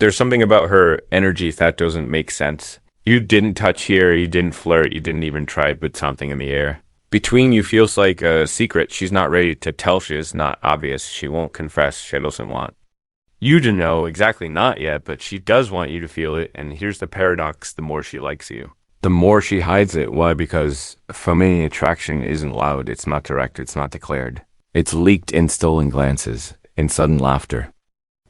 There's something about her energy that doesn't make sense. You didn't touch here, you didn't flirt, you didn't even try to put something in the air. Between you feels like a secret she's not ready to tell, she is not obvious, she won't confess, she doesn't want you to know exactly not yet, but she does want you to feel it, and here's the paradox: the more she likes you, the more she hides it. Why? Because feminine attraction isn't loud, it's not direct, it's not declared. It's leaked in stolen glances, in sudden laughter.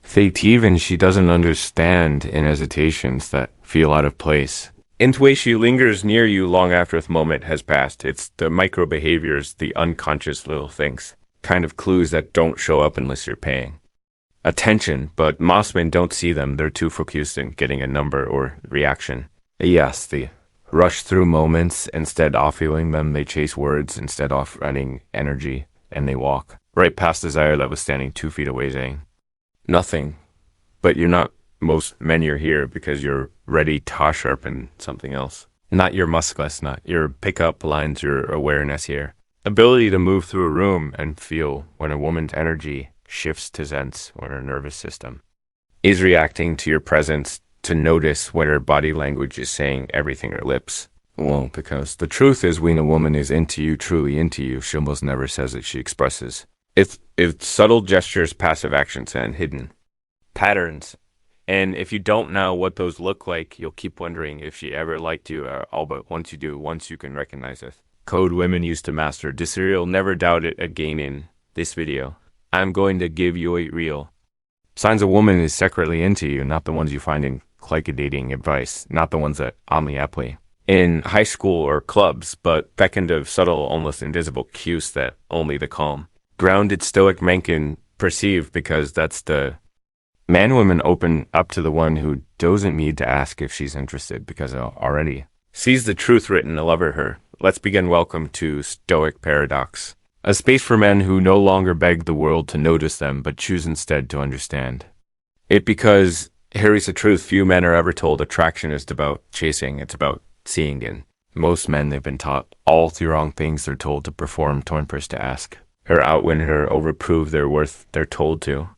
Fate even she doesn't understand in hesitations that feel out of place. In the way she lingers near you long after the moment has passed. It's the micro behaviors, the unconscious little things, kind of clues that don't show up unless you're paying attention, but most men don't see them. They're too focused in getting a number or reaction. Yes, they rush through moments instead of feeling them. They chase words instead of running energy, and they walk right past desire that was standing 2 feet away saying nothing. But you're not most men. You're here because you're ready to sharpen something else. Not your muscles, not your pickup lines, your awareness here. Ability to move through a room and feel when a woman's energy shifts to sense, when her nervous system is reacting to your presence, to notice when her body language is saying everything her lips. Well, because the truth is when a woman is into you, truly into you, she almost never says it, she expresses. If subtle gestures, passive actions, and hidden patterns. And if you don't know what those look like, you'll keep wondering if she ever liked you, all but once you do, once you can recognize it. Code women used to master. This serial never doubt it again in this video. I'm going to give you a real signs a woman is secretly into you, not the ones you find in clique dating advice, not the ones that omni-apply in high school or clubs, but beckoned of subtle, almost invisible cues that only the calm, grounded stoic man can perceive, because that's the man women open up to the one who doesn't need to ask if she's interested because already sees the truth written all over her. Let's begin. Welcome to Stoic Paradox. A space for men who no longer beg the world to notice them, but choose instead to understand it, because here is the truth. Few men are ever told attraction is about chasing, it's about seeing in. Most men, they've been taught all the wrong things. They're told to perform, torn purse to ask, her outwin her, overprove their worth. They're told to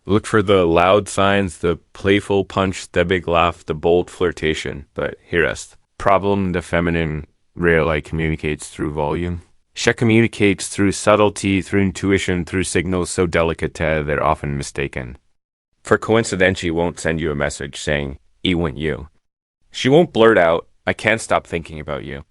look for the loud signs, the playful punch, the big laugh, the bold flirtation. But hear us. Problem, the feminine rarely communicates through volume. She communicates through subtlety, through intuition, through signals so delicate they're often mistaken. For coincidence, she won't send you a message saying, "I want you." She won't blurt out, "I can't stop thinking about you."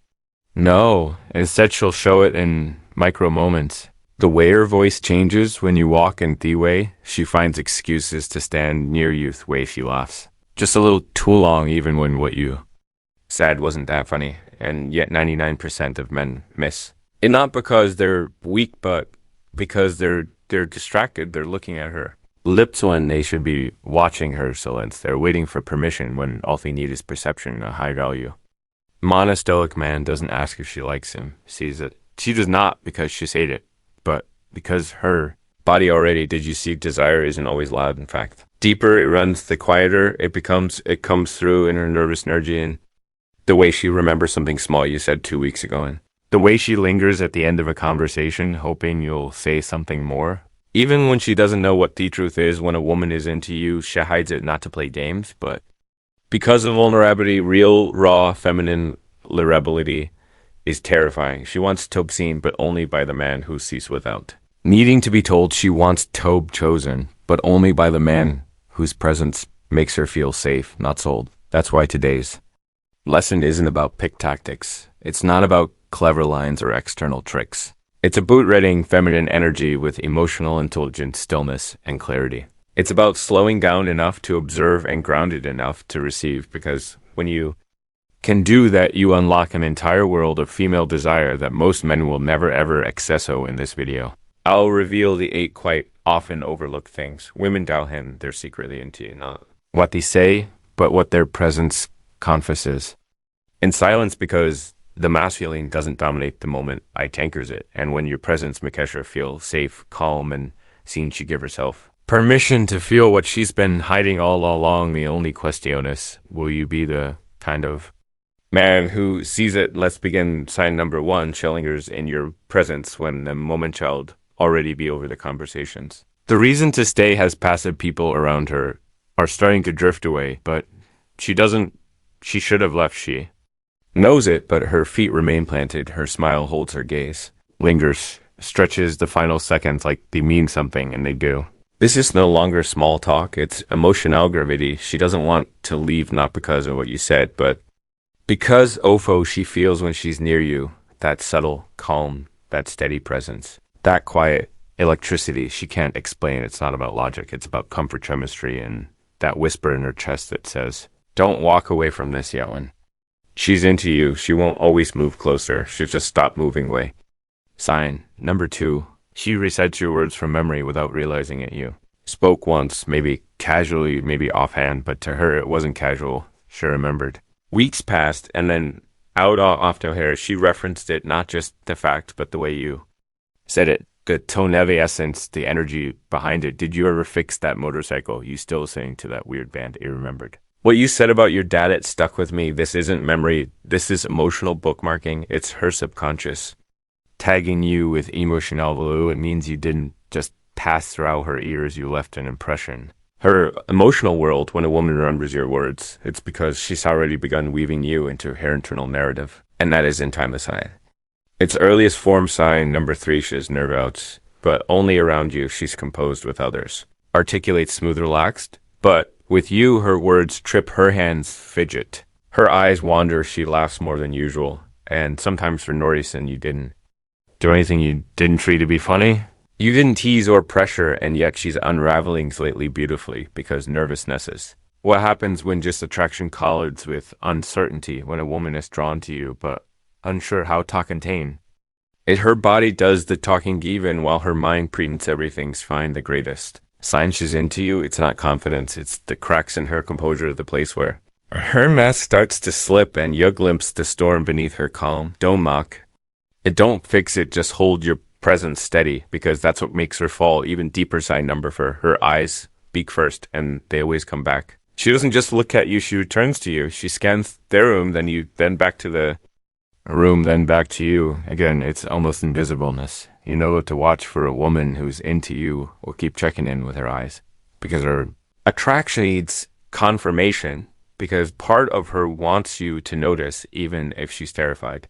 No, instead she'll show it in micro moments. The way her voice changes when you walk in the way, she finds excuses to stand near you, the way she laughs. Just a little too long, even when what you said wasn't that funny, and yet 99% of men miss. And not because they're weak, but because they're distracted. They're looking at her lips when they should be watching her silence. They're waiting for permission when all they need is perception, a high value. Monostoic man doesn't ask if she likes him, sees it. She does not because she's hate it, but because her body already, did you see, desire isn't always loud, in fact. Deeper it runs, the quieter it becomes. It comes through in her nervous energy and the way she remembers something small you said 2 weeks ago, and the way she lingers at the end of a conversation, hoping you'll say something more. Even when she doesn't know what the truth is, when a woman is into you, she hides it not to play games, but because of vulnerability. Real, raw, feminine vulnerability is terrifying. She wants to be seen, but only by the man who sees without needing to be told. She wants to be chosen, but only by the man whose presence makes her feel safe, not sold. That's why today's lesson isn't about pick tactics. It's not about clever lines or external tricks. It's about reading feminine energy with emotional intelligence, stillness, and clarity. It's about slowing down enough to observe and grounded enough to receive, because when you can do that, you unlock an entire world of female desire that most men will never ever accesso in this video. I'll reveal the 8 quite often overlooked things women doubt him they're secretly into you, not what they say, but what their presence confesses. In silence, because the masculine doesn't dominate the moment, I tankers it. And when your presence makes her feel safe, calm, and seen, she give herself permission to feel what she's been hiding all along. The only question is, will you be the kind of man who sees it? Let's begin. Sign number 1, she lingers in your presence when the moment child already be over the conversations. The reason to stay has passive people around her are starting to drift away, but she doesn't, she should have left, she knows it, but her feet remain planted. Her smile holds her gaze, lingers, stretches the final seconds like they mean something, and they do. This is no longer small talk, it's emotional gravity. She doesn't want to leave, not because of what you said, but because Ofo she feels when she's near you, that subtle, calm, that steady presence, that quiet electricity she can't explain. It's not about logic, it's about comfort chemistry and that whisper in her chest that says, don't walk away from this, Yellen. She's into you. She won't always move closer. She'll just stop moving away. Sign number 2. She recites your words from memory without realizing it. You spoke once, maybe casually, maybe offhand, but to her it wasn't casual. She remembered. Weeks passed, and then out off to her, she referenced it, not just the fact, but the way you said it. The tone of essence, the energy behind it. Did you ever fix that motorcycle? You still sing to that weird band you remembered. What you said about your dad, it stuck with me. This isn't memory. This is emotional bookmarking. It's her subconscious tagging you with emotional value. It means you didn't just pass throughout her ears. You left an impression. Her emotional world, when a woman remembers your words, it's because she's already begun weaving you into her internal narrative. And that is in timeless sign. Its earliest form sign, number 3, she has nerve outs, but only around you she's composed with others. Articulates smooth, relaxed, but with you, her words trip, her hands fidget. Her eyes wander, she laughs more than usual, and sometimes for no reason you didn't do anything you didn't treat to be funny. You didn't tease or pressure, and yet she's unraveling slightly beautifully because nervousnesses. What happens when just attraction collides with uncertainty, when a woman is drawn to you, but unsure how to contain? Her body does the talking even while her mind pretends everything's fine, the greatest. Sign she's into you, it's not confidence, it's the cracks in her composure, the place where her mask starts to slip and you glimpse the storm beneath her calm. Don't mock. Don't fix it, just hold your presence steady, because that's what makes her fall. Even deeper sign number for her eyes speak first, and they always come back. She doesn't just look at you, she returns to you. She scans their room, then back to the room, then back to you. Again, it's almost invisibleness. You know what to watch for a woman who's into you will keep checking in with her eyes, because her attraction needs confirmation, because part of her wants you to notice, even if she's terrified.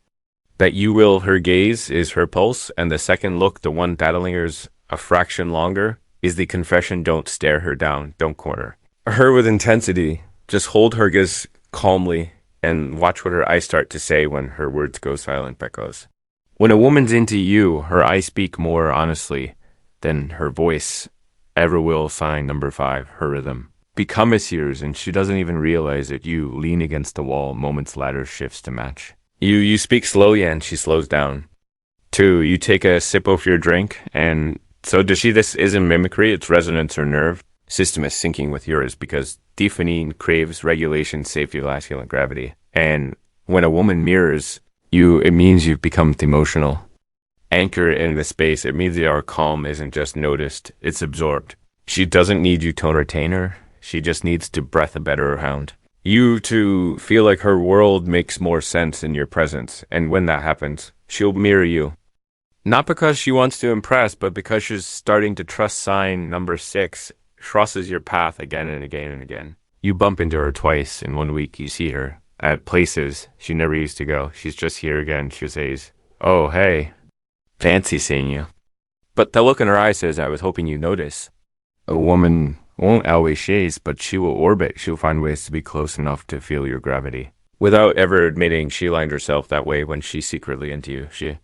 That you will, her gaze is her pulse, and the second look, the one that lingers a fraction longer, is the confession. Don't stare her down, don't corner her with intensity. Just hold her gaze calmly and watch what her eyes start to say when her words go silent, because when a woman's into you, her eyes speak more honestly than her voice ever will. Sign number 5, her rhythm. Become his ears, and she doesn't even realize it. You lean against the wall, moments later shifts to match. You speak slowly and she slows down. 2, you take a sip of your drink, and so does she. This isn't mimicry, it's resonance. Her nerve system is syncing with yours, because deafening craves regulation, safety, masculine gravity. And when a woman mirrors you, it means you've become emotional. Anchor in the space, it means your calm isn't just noticed, it's absorbed. She doesn't need you to entertain her, she just needs to breath a better round. You to feel like her world makes more sense in your presence, and when that happens, she'll mirror you. Not because she wants to impress, but because she's starting to trust. Sign number 6 crosses your path again and again and again. You bump into her twice in 1 week. You see her at places she never used to go. She's just here again. She says, oh, hey, fancy seeing you. But the look in her eyes says, I was hoping you'd notice. A woman won't always chase, but she will orbit. She'll find ways to be close enough to feel your gravity. Without ever admitting, she aligned herself that way when she's secretly into you. She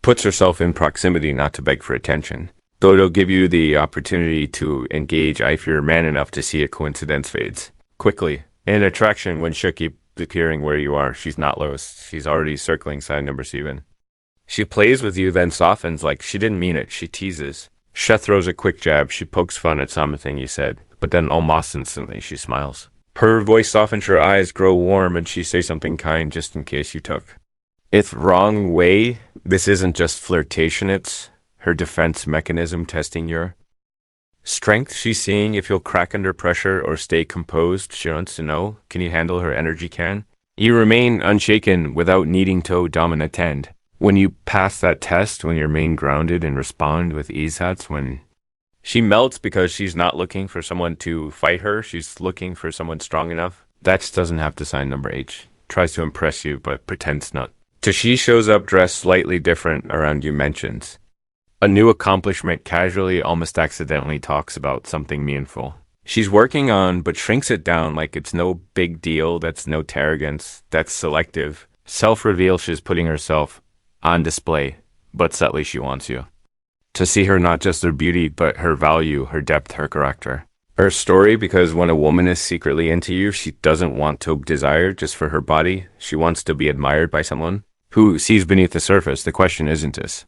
puts herself in proximity not to beg for attention, though it'll give you the opportunity to engage if you're man enough to see a coincidence fades quickly. In attraction, when she'll keep appearing where you are, she's not lost. She's already circling. Sign number 7. She plays with you, then softens like she didn't mean it. She teases. She throws a quick jab. She pokes fun at something you said, but then almost instantly she smiles. Her voice softens, her eyes grow warm, and she says something kind just in case you took it wrong way. This isn't just flirtation, it's her defense mechanism testing your strength. She's seeing if you'll crack under pressure or stay composed. She wants to know, can you handle her energy? Can you remain unshaken without needing to dominate tend? When you pass that test, when you remain grounded and respond with ease, that's when She melts because she's not looking for someone to fight her. She's looking for someone strong enough. That doesn't have to sign number H. Tries to impress you, but pretends not. To she shows up dressed slightly different around you mentions. A new accomplishment casually, almost accidentally talks about something meaningful. She's working on, but shrinks it down like it's no big deal. That's no arrogance. That's selective. Self-reveal she's putting herself on display, but subtly she wants you to see her not just her beauty, but her value, her depth, her character. Her story, because when a woman is secretly into you, she doesn't want to desire just for her body. She wants to be admired by someone who sees beneath the surface. The question isn't this.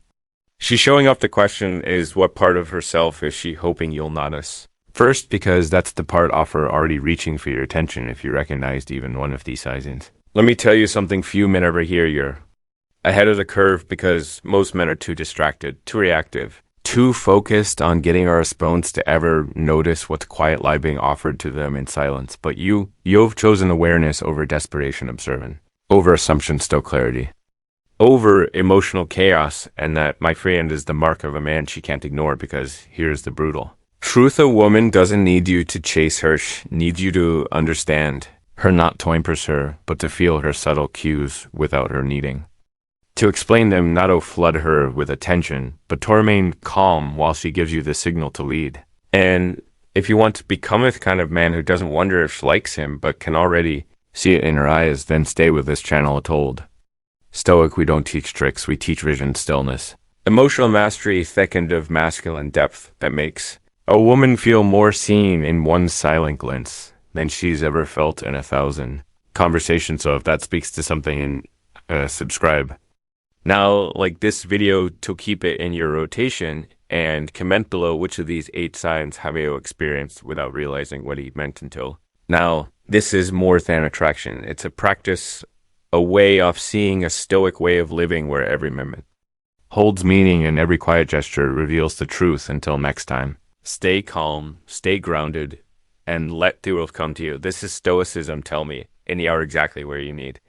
She's showing up. The question is, what part of herself is she hoping you'll notice? First, because that's the part of her already reaching for your attention if you recognized even one of these signs. Let me tell you something, few men ever hear. You're ahead of the curve because most men are too distracted, too reactive, too focused on getting our response to ever notice what's quiet lie being offered to them in silence. But you've chosen awareness over desperation observant, over assumption still clarity, over emotional chaos, and that, my friend, is the mark of a man she can't ignore because here's the brutal truth. A woman doesn't need you to chase her, she needs you to understand her, not to impress her, but to feel her subtle cues without her needing to explain them, not to flood her with attention, but to remain calm while she gives you the signal to lead. And if you want to become a kind of man who doesn't wonder if she likes him, but can already see it in her eyes, then stay with this channel told. Stoic, we don't teach tricks, we teach vision stillness. Emotional mastery thickened of masculine depth that makes a woman feel more seen in one silent glance than she's ever felt in 1,000 conversations. So if that speaks to something, subscribe. Now, like this video, to keep it in your rotation, and comment below which of these 8 signs have you experienced without realizing what he meant until now. This is more than attraction. It's a practice, a way of seeing, a stoic way of living where every moment holds meaning and every quiet gesture reveals the truth. Until next time, stay calm, stay grounded, and let the world come to you. This is Stoicism, tell me, and you are exactly where you need.